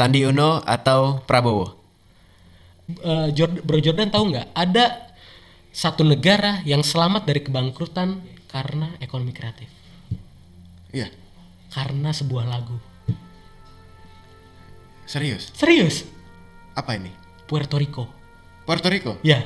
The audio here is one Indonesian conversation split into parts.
Sandi Uno atau Prabowo? Bro Jordan tahu nggak? Ada satu negara yang selamat dari kebangkrutan karena ekonomi kreatif. Iya. Karena sebuah lagu. Serius? Apa ini? Puerto Rico. Puerto Rico? Ya.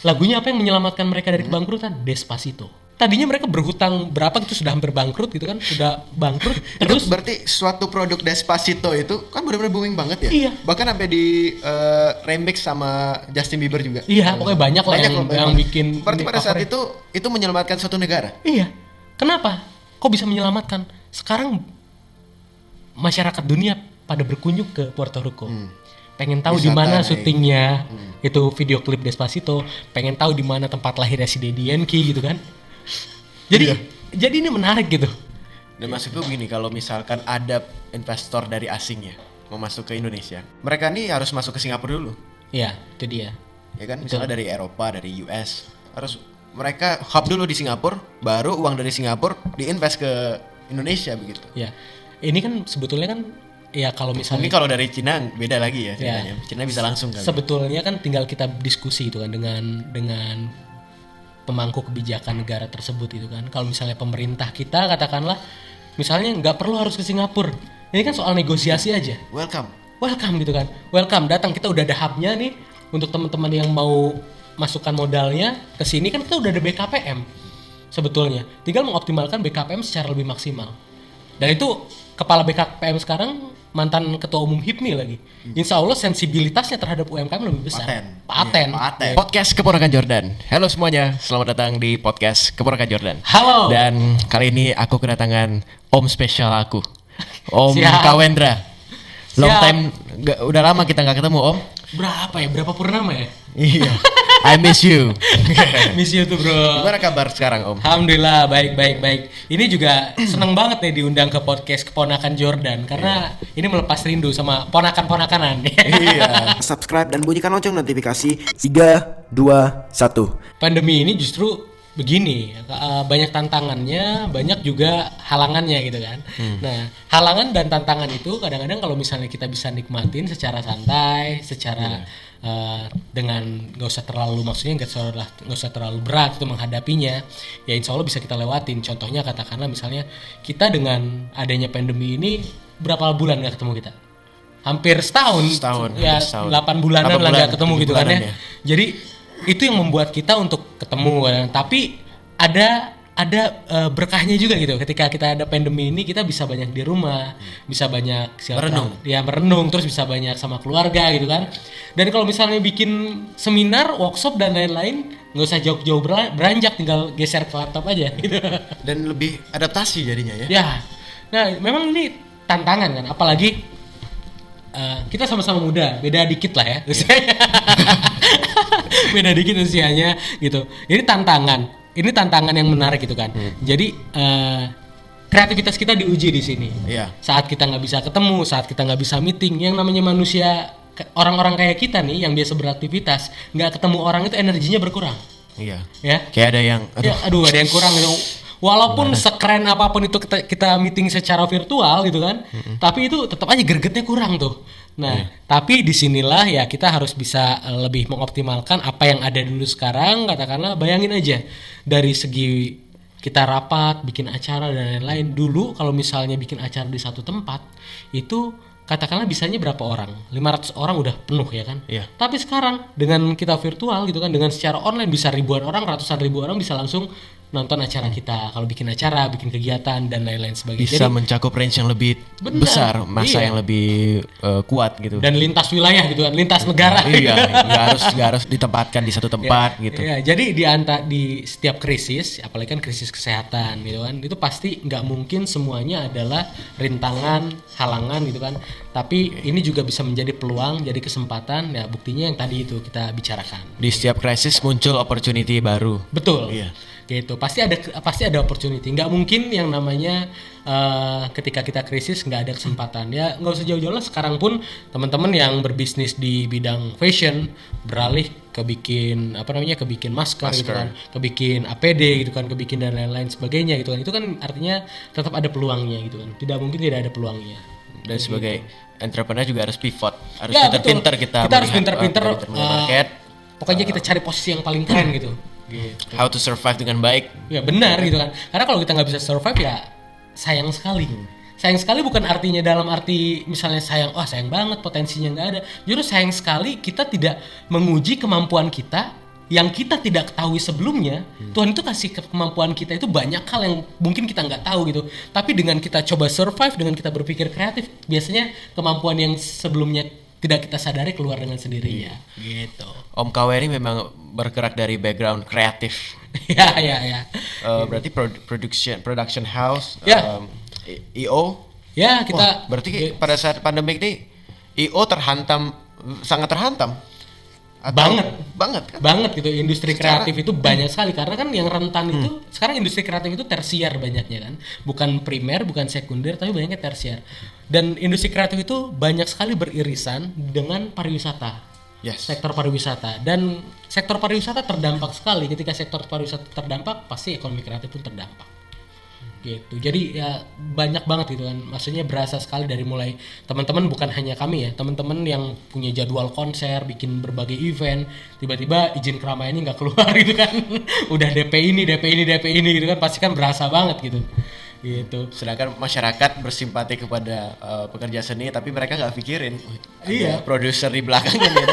Lagunya apa yang menyelamatkan mereka dari kebangkrutan? Despacito. Tadinya mereka berhutang berapa gitu, sudah hampir bangkrut gitu kan, sudah bangkrut. Terus berarti suatu produk Despacito itu kan benar-benar booming banget ya? Iya. Bahkan sampai di remix sama Justin Bieber juga. Iya, pokoknya banyak lah yang bikin. Berarti pada saat itu menyelamatkan suatu negara. Iya. Kenapa? Kok bisa menyelamatkan? Sekarang masyarakat dunia pada berkunjung ke Puerto Rico. Pengen tahu di mana syutingnya itu video klip Despacito, pengen tahu di mana tempat lahirnya si Daddy Yankee gitu kan. Jadi ini menarik gitu. Dan maksudku begini, kalau misalkan ada investor dari asing ya mau masuk ke Indonesia, mereka nih harus masuk ke Singapura dulu. Iya, itu dia. Ya kan, misalnya dari Eropa, dari US, harus mereka hub dulu di Singapura, baru uang dari Singapura diinvest ke Indonesia begitu. Ya, ini kan sebetulnya kan ya kalau misalnya mungkin kalau dari Cina beda lagi ya ceritanya. Cina bisa langsung kan. Sebetulnya kan tinggal kita diskusi itu kan dengan pemangku kebijakan negara tersebut itu kan. Kalau misalnya pemerintah kita katakanlah misalnya nggak perlu harus ke Singapura, ini kan soal negosiasi aja. Welcome gitu kan. Welcome, datang, kita udah ada hubnya nih untuk teman-teman yang mau masukkan modalnya ke sini kan, kita udah ada BKPM sebetulnya. Tinggal mengoptimalkan BKPM secara lebih maksimal. Dan itu kepala BKPM sekarang mantan ketua umum HIPMI lagi. Insya Allah sensibilitasnya terhadap UMKM lebih besar. Paten. Podcast Keponakan Jordan. Halo semuanya, selamat datang di podcast Keponakan Jordan. Halo. Dan kali ini aku kedatangan Om spesial aku, Om Kawendra. Long time, udah lama kita nggak ketemu Om. Berapa purnama ya? Iya. I miss you. Miss you tuh bro. Gimana kabar sekarang Om? Alhamdulillah baik. Ini juga seneng banget nih diundang ke podcast Keponakan Jordan karena ini melepas rindu sama ponakan-ponakanan. Iya. Subscribe dan bunyikan lonceng notifikasi. 3, 2, 1. Pandemi ini justru begini, banyak tantangannya, banyak juga halangannya gitu kan. Nah, halangan dan tantangan itu kadang-kadang kalau misalnya kita bisa nikmatin secara santai, secara dengan nggak usah terlalu, maksudnya nggak usah terlalu berat itu menghadapinya, ya insya Allah bisa kita lewatin. Contohnya katakanlah misalnya kita dengan adanya pandemi ini berapa bulan nggak ketemu kita? Hampir setahun. Ya 8 bulanan lah nggak ketemu gitu kan ya. Jadi itu yang membuat kita untuk ketemu kan. Tapi ada berkahnya juga gitu. Ketika kita ada pandemi ini kita bisa banyak di rumah, bisa banyak merenung, terus bisa banyak sama keluarga gitu kan. Dan kalau misalnya bikin seminar, workshop dan lain-lain, nggak usah jauh-jauh beranjak, tinggal geser ke laptop aja gitu. Dan lebih adaptasi jadinya ya. Ya. Nah, memang ini tantangan kan, apalagi kita sama-sama muda, beda dikit lah ya usianya. Beda dikit usianya gitu. Ini tantangan yang menarik gitu kan. Jadi kreativitas kita diuji di sini. Iya. Saat kita nggak bisa ketemu, saat kita nggak bisa meeting, yang namanya manusia, orang-orang kayak kita nih yang biasa beraktivitas, nggak ketemu orang itu energinya berkurang. Iya. Ya. Kayak ada yang ada yang kurang gitu. Walaupun sekeren apapun itu kita meeting secara virtual gitu kan, tapi itu tetap aja gregetnya kurang tuh. Nah, tapi disinilah ya kita harus bisa lebih mengoptimalkan apa yang ada dulu sekarang. Katakanlah bayangin aja dari segi kita rapat, bikin acara dan lain-lain. Dulu kalau misalnya bikin acara di satu tempat itu katakanlah bisanya berapa orang? 500 orang udah penuh ya kan? Iya. Tapi sekarang dengan kita virtual gitu kan, dengan secara online bisa ribuan orang, ratusan ribu orang bisa langsung nonton acara kita. Kalau bikin acara, bikin kegiatan dan lain-lain sebagainya. Bisa mencakup range yang lebih besar, masa yang lebih kuat gitu. Dan lintas wilayah gitu kan, lintas negara. Iya, nggak harus ditempatkan di satu tempat gitu. Iya, jadi di setiap krisis, apalagi kan krisis kesehatan gitu kan, itu pasti nggak mungkin semuanya adalah rintangan, halangan gitu kan. Tapi ini juga bisa menjadi peluang, jadi kesempatan. Ya buktinya yang tadi itu kita bicarakan. Di setiap krisis muncul opportunity baru. Betul. Iya. Gitu, pasti ada opportunity. Nggak mungkin yang namanya ketika kita krisis nggak ada kesempatan. Ya nggak usah jauh-jauh lah, sekarang pun teman-teman yang berbisnis di bidang fashion beralih ke bikin masker gitu kan, ke bikin APD gitu kan, ke bikin dan lain-lain sebagainya gitu kan. Itu kan artinya tetap ada peluangnya gitu kan. Tidak mungkin tidak ada peluangnya. Dan sebagai entrepreneur juga harus pivot, harus Ya, pinter-pinter betul. kita Kita harus melihat, pinter-pinter, melihat market, pokoknya kita cari posisi yang paling keren gitu. how to survive dengan baik. Ya benar gitu kan. Karena kalau kita nggak bisa survive ya sayang sekali. Sayang sekali bukan artinya dalam arti misalnya sayang banget potensinya nggak ada. Justru sayang sekali kita tidak menguji kemampuan kita yang kita tidak ketahui sebelumnya. Tuhan itu kasih kemampuan kita itu banyak hal yang mungkin kita nggak tahu gitu. Tapi dengan kita coba survive, dengan kita berpikir kreatif, biasanya kemampuan yang sebelumnya tidak kita sadari keluar dengan sendirinya. Gitu. Om KW ini memang bergerak dari background kreatif. Ya. Berarti production house, Ya. IO. Ya kita. Wah, berarti pada saat pandemik ini IO sangat terhantam. Banget kan? Banget gitu, industri Secara- kreatif itu banyak sekali karena kan yang rentan itu sekarang industri kreatif itu tersier banyaknya kan, bukan primer, bukan sekunder, tapi banyaknya tersier. Dan industri kreatif itu banyak sekali beririsan dengan pariwisata. Yes. Sektor pariwisata, dan sektor pariwisata terdampak sekali. Ketika sektor pariwisata terdampak, pasti ekonomi kreatif pun terdampak. Gitu. Jadi ya banyak banget gitu kan. Maksudnya berasa sekali dari mulai teman-teman, bukan hanya kami ya, teman-teman yang punya jadwal konser, bikin berbagai event, tiba-tiba izin keramaiannya nggak keluar gitu kan. Udah DP ini gitu kan, pasti kan berasa banget gitu. Gitu. Sedangkan masyarakat bersimpati kepada pekerja seni, tapi mereka nggak pikirin. Iya. Ada produser di belakangnya nih,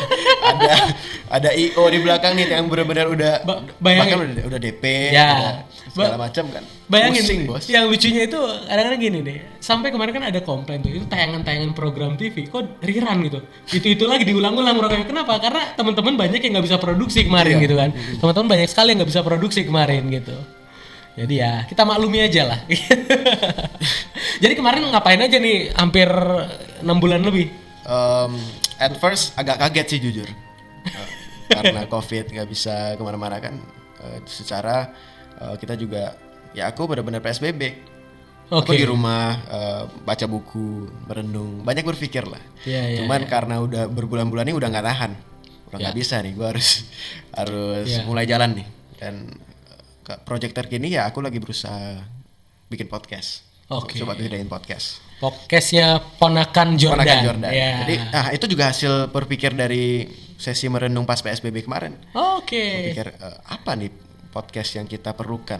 ada IO di belakang nih yang benar-benar udah bayangin. bahkan udah DP, Ya. udah segala macam kan. Bayangin, Pusing, bos. yang lucunya itu kadang-kadang gini deh. Sampai kemarin kan ada komplain tuh, itu tayangan-tayangan program TV kok rerun gitu. Itu lagi diulang-ulang programnya. Kenapa? Karena teman-teman banyak yang nggak bisa produksi kemarin Iya. gitu kan. Teman-teman banyak sekali yang nggak bisa produksi kemarin gitu. Jadi ya kita maklumi aja lah. Jadi kemarin ngapain aja nih hampir 6 bulan lebih? At first agak kaget sih jujur. Karena COVID nggak bisa kemana-mana kan. Secara kita juga, ya aku benar-benar PSBB. Aku Oke. di rumah baca buku, merenung, banyak berpikir lah. Iya, Cuman karena udah berbulan-bulan ini udah nggak tahan, udah nggak Ya. bisa nih, gue harus Ya. mulai jalan nih. Dan project terkini ya aku lagi berusaha bikin podcast. Oke. Coba bikin podcast. Podcastnya Ponakan Jordan. Ponakan Jordan. Ya. Jadi itu juga hasil berpikir dari sesi merenung pas PSBB kemarin. Oke. Pikir apa nih podcast yang kita perlukan.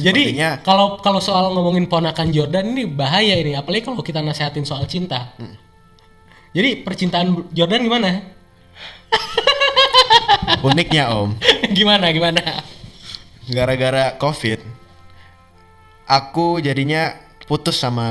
Jadi Sepertinya- kalau soal ngomongin Ponakan Jordan ini bahaya ini, apalagi kalau kita nasehatin soal cinta. Jadi percintaan Jordan gimana? Uniknya Om, gimana? gara-gara COVID, aku jadinya putus sama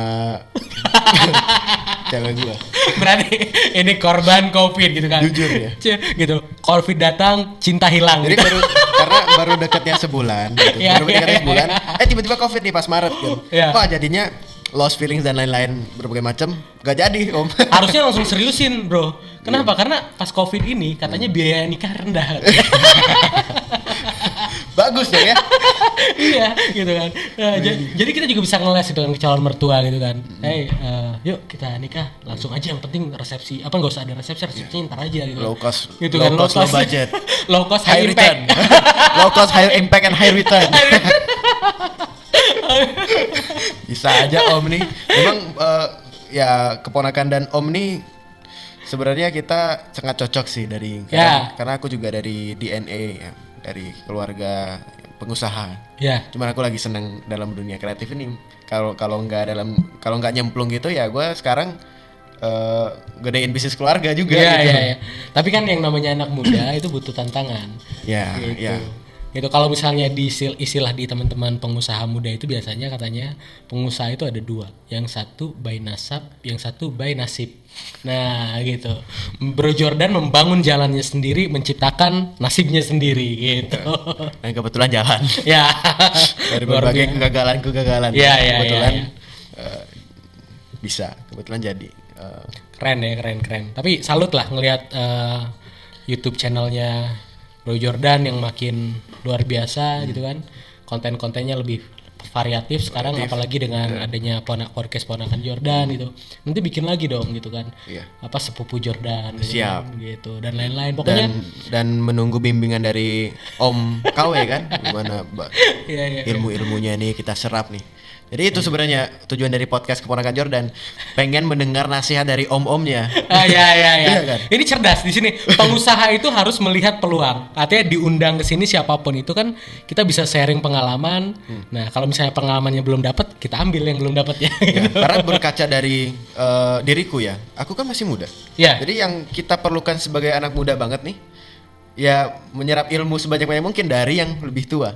cewek gua. Berarti ini korban COVID gitu kan? Jujur ya. Gitu. COVID datang, cinta hilang. Jadi Gitu. karena baru deketnya sebulan, gitu. Iya, baru deketnya iya, sebulan. Tiba-tiba COVID nih pas Maret gitu. Iya. Wah jadinya lost feelings dan lain-lain berbagai macam. Gak jadi Om. Harusnya langsung seriusin, bro. Kenapa? Karena pas COVID ini katanya biaya nikah rendah. Bagus dong ya. Iya, gitu kan. Nah, jadi kita juga bisa ngeles gitu kan ke calon mertua gitu kan. Hey, yuk kita nikah langsung aja. Yang penting resepsi. Apa nggak usah ada resepsi ntar aja gitu. Low cost, gitu low kan. cost, low budget. Low cost, High high return. impact. Low cost, high impact and high return. Bisa aja Om nih. Memang ya keponakan dan Om nih sebenarnya kita sangat cocok sih dari Ya. karena aku juga dari DNA ya, dari keluarga pengusaha. Ya. Cuman aku lagi seneng dalam dunia kreatif ini. Kalau nggak nyemplung gitu ya gue sekarang gedein bisnis keluarga juga. Iya, gitu. iya. Tapi kan yang namanya anak muda itu butuh tantangan. Ya, Gitu. ya. Gitu. Kalau misalnya di istilah di teman-teman pengusaha muda itu biasanya katanya pengusaha itu ada dua, yang satu by nasab, yang satu by nasib. Nah gitu, Bro Jordan membangun jalannya sendiri, menciptakan nasibnya sendiri gitu. Dan kebetulan jalan. Ya. Dari Luar berbagai biasa. kegagalan. Iya, iya, kebetulan iya, bisa, kebetulan jadi. Keren ya, keren. Tapi salut lah ngelihat YouTube channelnya Bro Jordan yang makin luar biasa gitu kan. Konten-kontennya lebih variatif sekarang, apalagi dengan adanya podcast Ponakan Jordan gitu. Nanti bikin lagi dong gitu kan. Iya. Apa sepupu Jordan gitu, Siap. kan, gitu dan lain-lain. Pokoknya Dan menunggu bimbingan dari Om KW kan, gimana iya. ilmu-ilmunya nih kita serap nih. Jadi itu sebenarnya tujuan dari podcast Keponakan Jordan, pengen mendengar nasihat dari om-omnya. Ya. Iya kan? Ini cerdas di sini. Pengusaha itu harus melihat peluang. Artinya diundang ke sini siapapun itu kan kita bisa sharing pengalaman. Nah, kalau misalnya pengalamannya belum dapat, kita ambil yang belum dapat ya. Ya, karena berkaca dari diriku ya, aku kan masih muda. Ya. Jadi yang kita perlukan sebagai anak muda banget nih, ya menyerap ilmu sebanyak-banyak mungkin dari yang lebih tua.